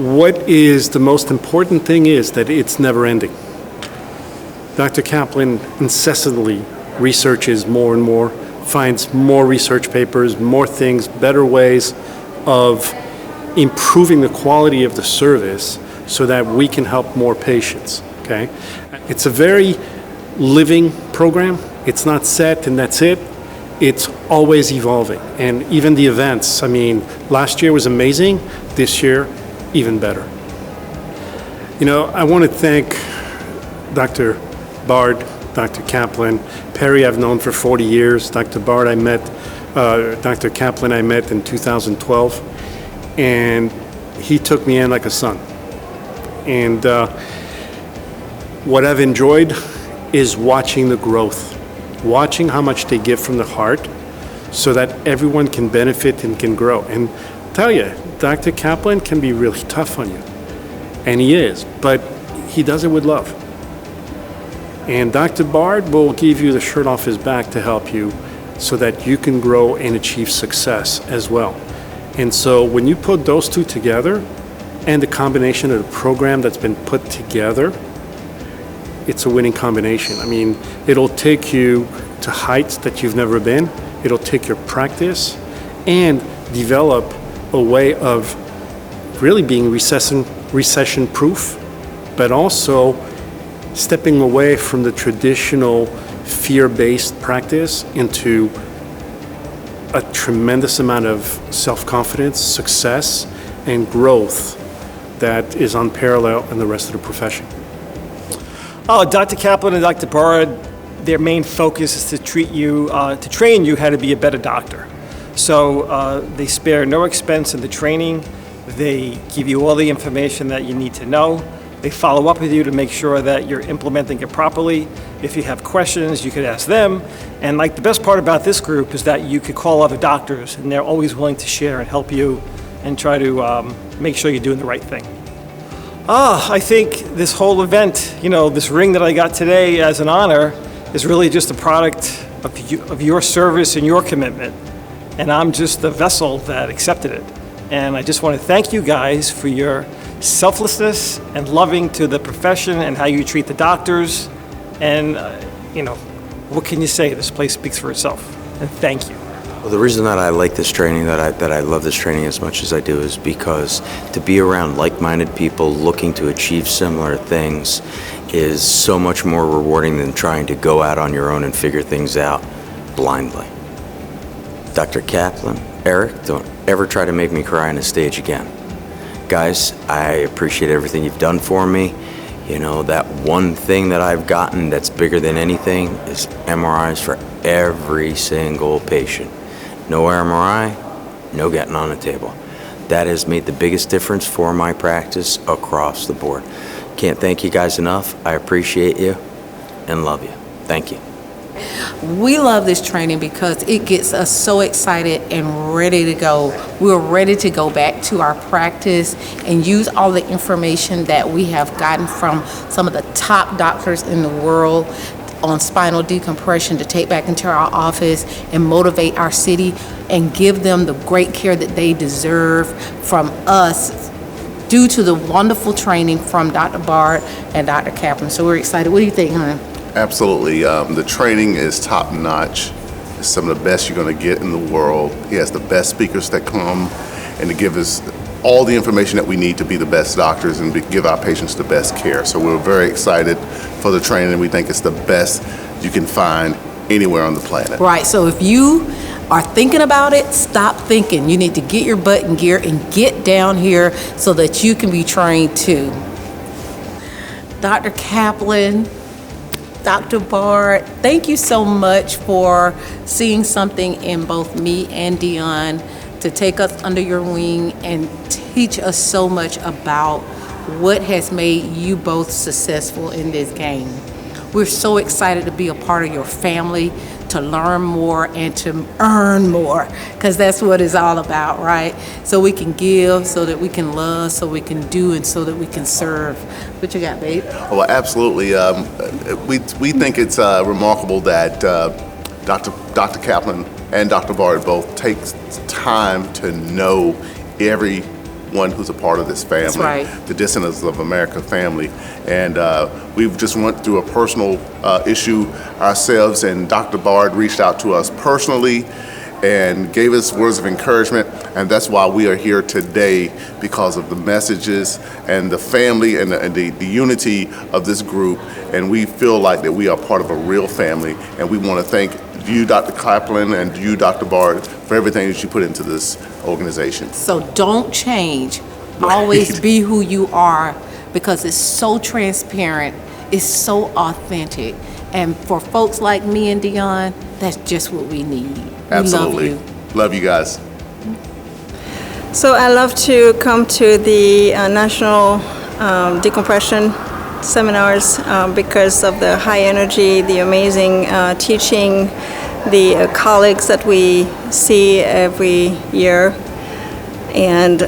what is the most important thing is that it's never ending. Dr. Kaplan incessantly researches more and more, finds more research papers, more things, better ways of improving the quality of the service so that we can help more patients, okay? It's a very living program. It's not set and that's it. It's always evolving. And even the events, I mean, last year was amazing. This year, even better. You know, I want to thank Dr. Bard, Dr. Kaplan. Perry I've known for 40 years. Dr. Bard Dr. Kaplan I met in 2012. And he took me in like a son. And what I've enjoyed is watching the growth, watching how much they give from the heart so that everyone can benefit and can grow. And I'll tell you, Dr. Kaplan can be really tough on you, and he is, but he does it with love. And Dr. Bard will give you the shirt off his back to help you so that you can grow and achieve success as well. And so when you put those two together and the combination of the program that's been put together, it's a winning combination. I mean, it'll take you to heights that you've never been. It'll take your practice and develop a way of really being recession proof, but also stepping away from the traditional fear-based practice into a tremendous amount of self-confidence, success, and growth that is unparalleled in the rest of the profession. Oh, Dr. Kaplan and Dr. Bard, their main focus is to train you how to be a better doctor. So they spare no expense in the training. They give you all the information that you need to know. They follow up with you to make sure that you're implementing it properly. If you have questions, you could ask them. And like the best part about this group is that you could call other doctors and they're always willing to share and help you and try to make sure you're doing the right thing. I think this whole event, you know, this ring that I got today as an honor is really just a product of your service and your commitment. And I'm just the vessel that accepted it. And I just want to thank you guys for your selflessness and loving to the profession and how you treat the doctors. And, you know, what can you say? This place speaks for itself. And thank you. Well, the reason that I like this training, that I love this training as much as I do, is because to be around like-minded people looking to achieve similar things is so much more rewarding than trying to go out on your own and figure things out blindly. Dr. Kaplan, Eric, don't ever try to make me cry on a stage again. Guys, I appreciate everything you've done for me. You know, that one thing that I've gotten that's bigger than anything is MRIs for every single patient. No MRI, no getting on the table. That has made the biggest difference for my practice across the board. Can't thank you guys enough. I appreciate you and love you. Thank you. We love this training because it gets us so excited and ready to go. We're ready to go back to our practice and use all the information that we have gotten from some of the top doctors in the world on spinal decompression to take back into our office and motivate our city and give them the great care that they deserve from us due to the wonderful training from Dr. Bard and Dr. Kaplan. So we're excited. What do you think, hon? Absolutely. The training is top notch. It's some of the best you're going to get in the world. He has the best speakers that come and to give us all the information that we need to be the best doctors and give our patients the best care. So we're very excited for the training, and we think it's the best you can find anywhere on the planet. Right. So if you are thinking about it, stop thinking. You need to get your butt in gear and get down here so that you can be trained too. Dr. Kaplan, Dr. Bard, thank you so much for seeing something in both me and Dion to take us under your wing and teach us so much about what has made you both successful in this game. We're so excited to be a part of your family, to learn more and to earn more, because that's what it's all about, right? So we can give, so that we can love, so we can do, and so that we can serve. What you got, babe? Well, absolutely. We think it's remarkable that Dr. Kaplan and Dr. Bard both take time to know every everyone who's a part of this family. That's right. The Descendants of America family. And we've just went through a personal issue ourselves, and Dr. Bard reached out to us personally and gave us words of encouragement, and that's why we are here today, because of the messages and the family and the unity of this group. And we feel like that we are part of a real family, and we want to thank you, Dr. Kaplan, and you, Dr. Bard, for everything that you put into this organization. So don't change. Always be who you are, because it's so transparent, it's so authentic. And for folks like me and Dion, that's just what we need. Absolutely. We love you. Love you guys. So I love to come to the National Decompression seminars because of the high energy, the amazing teaching, the colleagues that we see every year, and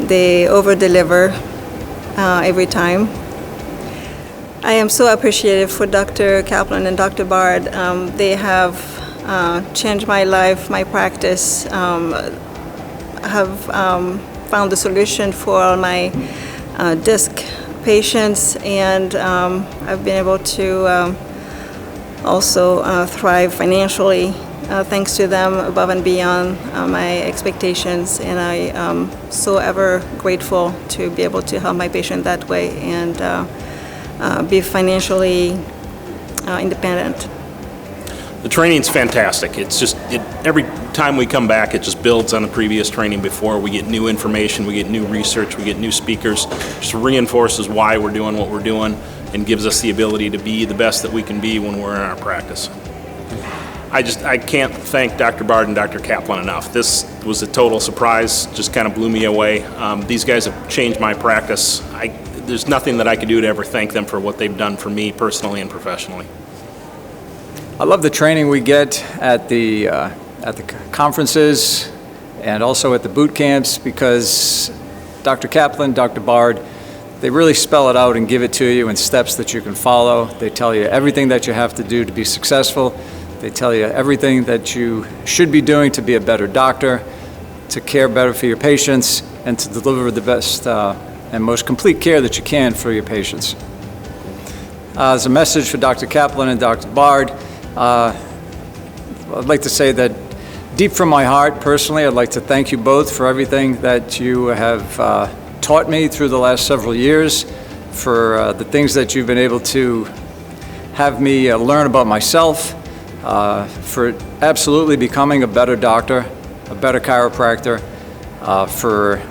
they over-deliver every time. I am so appreciative for Dr. Kaplan and Dr. Bard. They have changed my life, my practice, have found the solution for all my disc patients, and I've been able to also thrive financially thanks to them, above and beyond my expectations, and I am so ever grateful to be able to help my patient that way and be financially independent. The training's fantastic. It's just, every time we come back, it just builds on the previous training before. We get new information, we get new research, we get new speakers. Just reinforces why we're doing what we're doing and gives us the ability to be the best that we can be when we're in our practice. I can't thank Dr. Bard and Dr. Kaplan enough. This was a total surprise, just kind of blew me away. These guys have changed my practice. There's nothing that I could do to ever thank them for what they've done for me personally and professionally. I love the training we get at the conferences and also at the boot camps, because Dr. Kaplan, Dr. Bard, they really spell it out and give it to you in steps that you can follow. They tell you everything that you have to do to be successful. They tell you everything that you should be doing to be a better doctor, to care better for your patients, and to deliver the best and most complete care that you can for your patients. As a message for Dr. Kaplan and Dr. Bard, I'd like to say that deep from my heart, personally, I'd like to thank you both for everything that you have taught me through the last several years, for the things that you've been able to have me learn about myself, for absolutely becoming a better doctor, a better chiropractor, for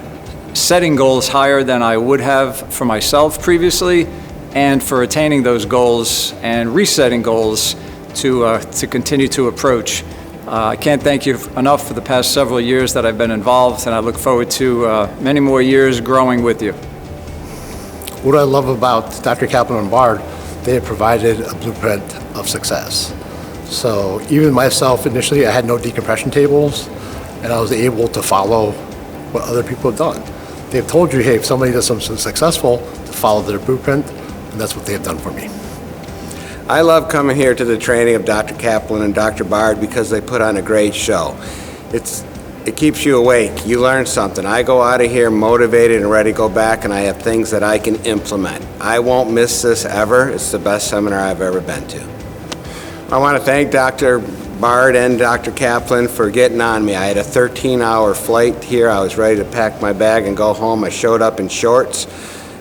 setting goals higher than I would have for myself previously, and for attaining those goals and resetting goals to continue to approach. I can't thank you enough for the past several years that I've been involved, and I look forward to many more years growing with you. What I love about Dr. Kaplan and Bard, they have provided a blueprint of success. So even myself, initially, I had no decompression tables, and I was able to follow what other people have done. They've told you, hey, if somebody does something successful, to follow their blueprint, and that's what they have done for me. I love coming here to the training of Dr. Kaplan and Dr. Bard because they put on a great show. It keeps you awake. You learn something. I go out of here motivated and ready to go back, and I have things that I can implement. I won't miss this ever. It's the best seminar I've ever been to. I want to thank Dr. Bard and Dr. Kaplan for getting on me. I had a 13-hour flight here. I was ready to pack my bag and go home. I showed up in shorts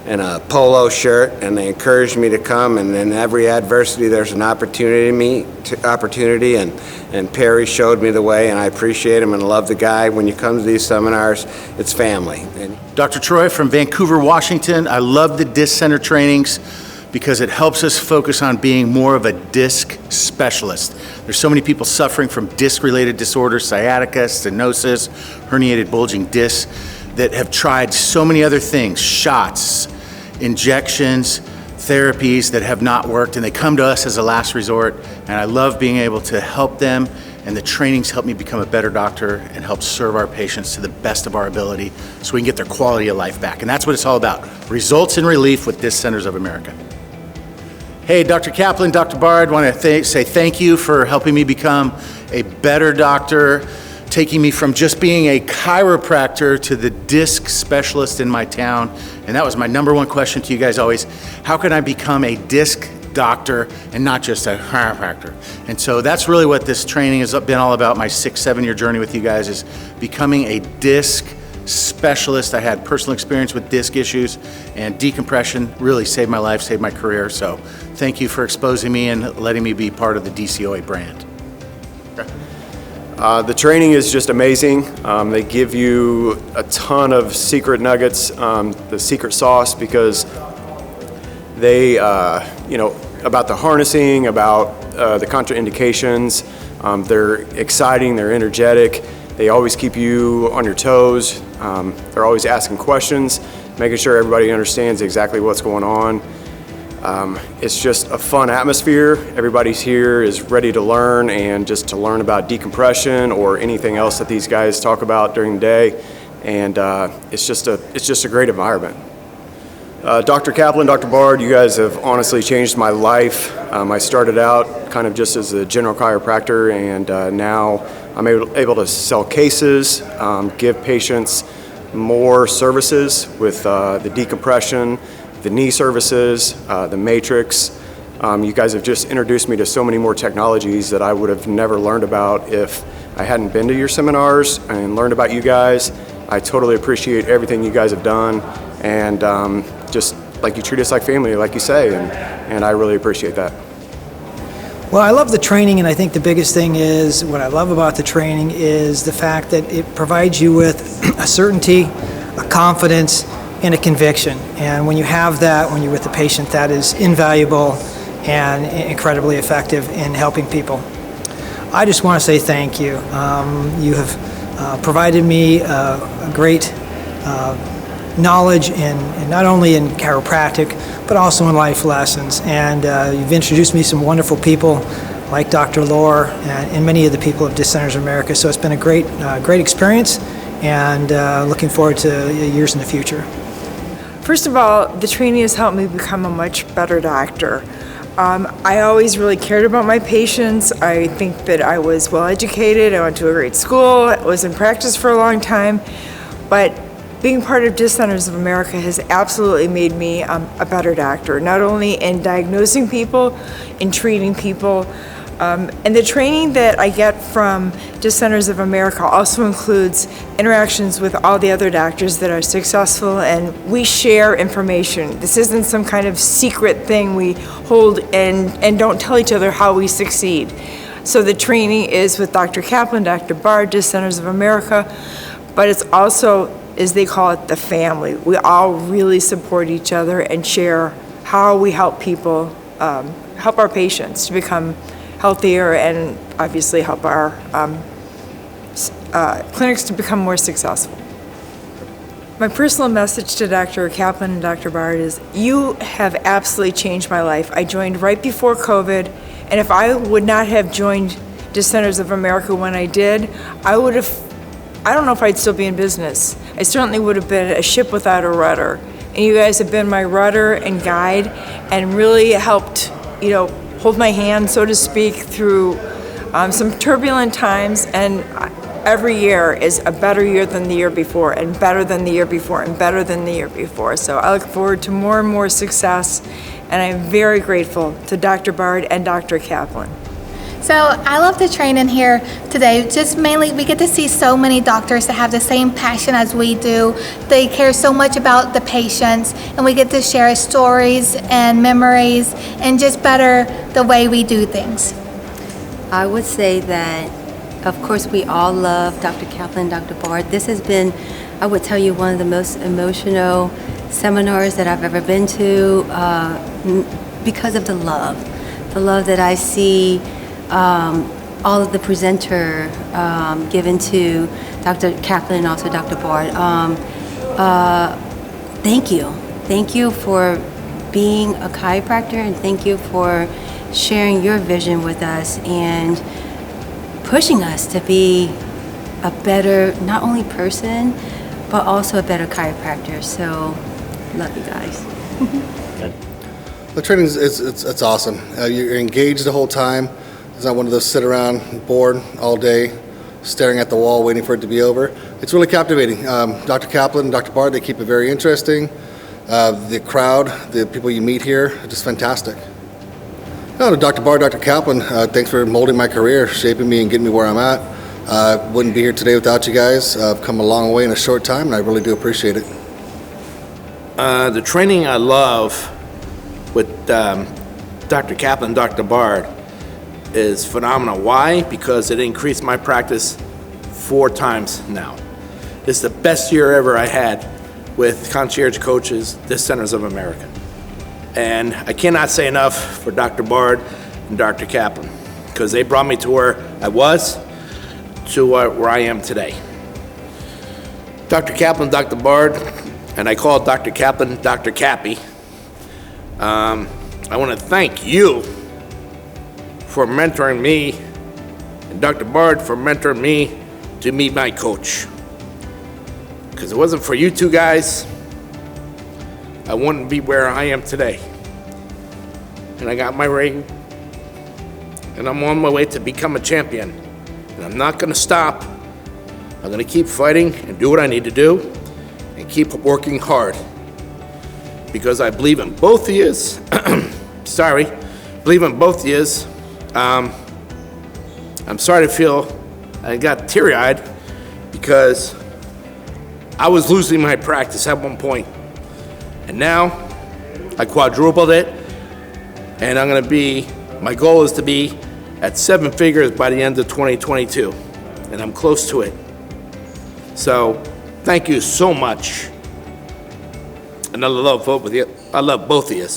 and a polo shirt, and they encouraged me to come, and in every adversity there's an opportunity, and Perry showed me the way, and I appreciate him and love the guy. When you come to these seminars, it's family. Dr. Troy from Vancouver, Washington. I love the disc center trainings because it helps us focus on being more of a disc specialist. There's so many people suffering from disc-related disorders, sciatica, stenosis, herniated bulging discs, that have tried so many other things, shots, injections, therapies that have not worked, and they come to us as a last resort, and I love being able to help them, and the trainings help me become a better doctor and help serve our patients to the best of our ability so we can get their quality of life back. And that's what it's all about, results in relief with Disc Centers of America. Hey, Dr. Kaplan, Dr. Bard, want to say thank you for helping me become a better doctor, taking me from just being a chiropractor to the disc specialist in my town. And that was my number one question to you guys always: how can I become a disc doctor and not just a chiropractor? And so that's really what this training has been all about. My 6-7 year journey with you guys is becoming a disc specialist. I had personal experience with disc issues, and decompression really saved my life, saved my career. So thank you for exposing me and letting me be part of the DCOA brand. The training is just amazing. They give you a ton of secret nuggets, the secret sauce, because they, about the harnessing, about the contraindications. They're exciting, they're energetic. They always keep you on your toes. They're always asking questions, making sure everybody understands exactly what's going on. It's just a fun atmosphere. Everybody's here is ready to learn, and just to learn about decompression or anything else that these guys talk about during the day. And it's just a great environment. Dr. Kaplan, Dr. Bard, you guys have honestly changed my life. I started out kind of just as a general chiropractor, and now I'm able to sell cases, give patients more services with the decompression, the knee services, the matrix. You guys have just introduced me to so many more technologies that I would have never learned about if I hadn't been to your seminars and learned about you guys. I totally appreciate everything you guys have done, and just like you treat us like family, like you say, and I really appreciate that. Well, I love the training, and I think the biggest thing is, what I love about the training is the fact that it provides you with a certainty, a confidence, and a conviction. And when you have that, when you're with the patient, that is invaluable and incredibly effective in helping people. I just want to say thank you. You have provided me a great knowledge in not only in chiropractic, but also in life lessons. And you've introduced me to some wonderful people like Dr. Lohr and many of the people of Disc Centers of America. So it's been a great experience, and looking forward to years in the future. First of all, the training has helped me become a much better doctor. I always really cared about my patients. I think that I was well educated. I went to a great school. I was in practice for a long time. But being part of Disc Centers of America has absolutely made me a better doctor, not only in diagnosing people, in treating people. And the training that I get from Disc Centers of America also includes interactions with all the other doctors that are successful, and we share information. This isn't some kind of secret thing we hold and don't tell each other how we succeed. So the training is with Dr. Kaplan, Dr. Bard, Disc Centers of America, but it's also, as they call it, the family. We all really support each other and share how we help people, help our patients to become healthier, and obviously help our clinics to become more successful. My personal message to Dr. Kaplan and Dr. Bard is, you have absolutely changed my life. I joined right before COVID, and if I would not have joined Disc Centers of America when I did, I don't know if I'd still be in business. I certainly would have been a ship without a rudder. And you guys have been my rudder and guide, and really helped, hold my hand, so to speak, through some turbulent times. And every year is a better year than the year before, and better than the year before, and better than the year before. So I look forward to more and more success, and I'm very grateful to Dr. Bard and Dr. Kaplan. So I love the training here today. Just mainly, we get to see so many doctors that have the same passion as we do. They care so much about the patients, and we get to share stories and memories and just better the way we do things. I would say that, of course, we all love Dr. Kaplan, Dr. Bard. This has been, I would tell you, one of the most emotional seminars that I've ever been to, because of the love that I see all of the presenter given to Dr. Kaplan and also Dr. Bard. Thank you. Thank you for being a chiropractor, and thank you for sharing your vision with us and pushing us to be a better, not only person, but also a better chiropractor. So, love you guys. The training it's awesome. You're engaged the whole time. It's not one of those sit around bored all day. staring at the wall, waiting for it to be over. It's really captivating. Dr. Kaplan and Dr. Bard, they keep it very interesting. The crowd, the people you meet here, are just fantastic. No, Dr. Bard, Dr. Kaplan, thanks for molding my career, shaping me and getting me where I'm at. Wouldn't be here today without you guys. I've come a long way in a short time, and I really do appreciate it. The training I love with Dr. Kaplan, Dr. Bard is phenomenal. Why? Because it increased my practice 4 times now. It's the best year ever I had with concierge coaches, Disc Centers of America. And I cannot say enough for Dr. Bard and Dr. Kaplan, because they brought me to where I was to where I am today. Dr. Kaplan, Dr. Bard, and I call Dr. Kaplan Dr. Cappy. I want to thank you for mentoring me, and Dr. Bard for mentoring me to meet my coach. Because it wasn't for you two guys, I wouldn't be where I am today. And I got my ring, and I'm on my way to become a champion. And I'm not gonna stop. I'm gonna keep fighting and do what I need to do and keep working hard. Because I believe in both of yous. Believe in both of yous. I'm sorry to feel I got teary-eyed because I was losing my practice at one point. And now I quadrupled it, and I'm gonna be, my goal is to be at 7 figures by the end of 2022, and I'm close to it. So thank you so much. And I love both of you. I love both of you.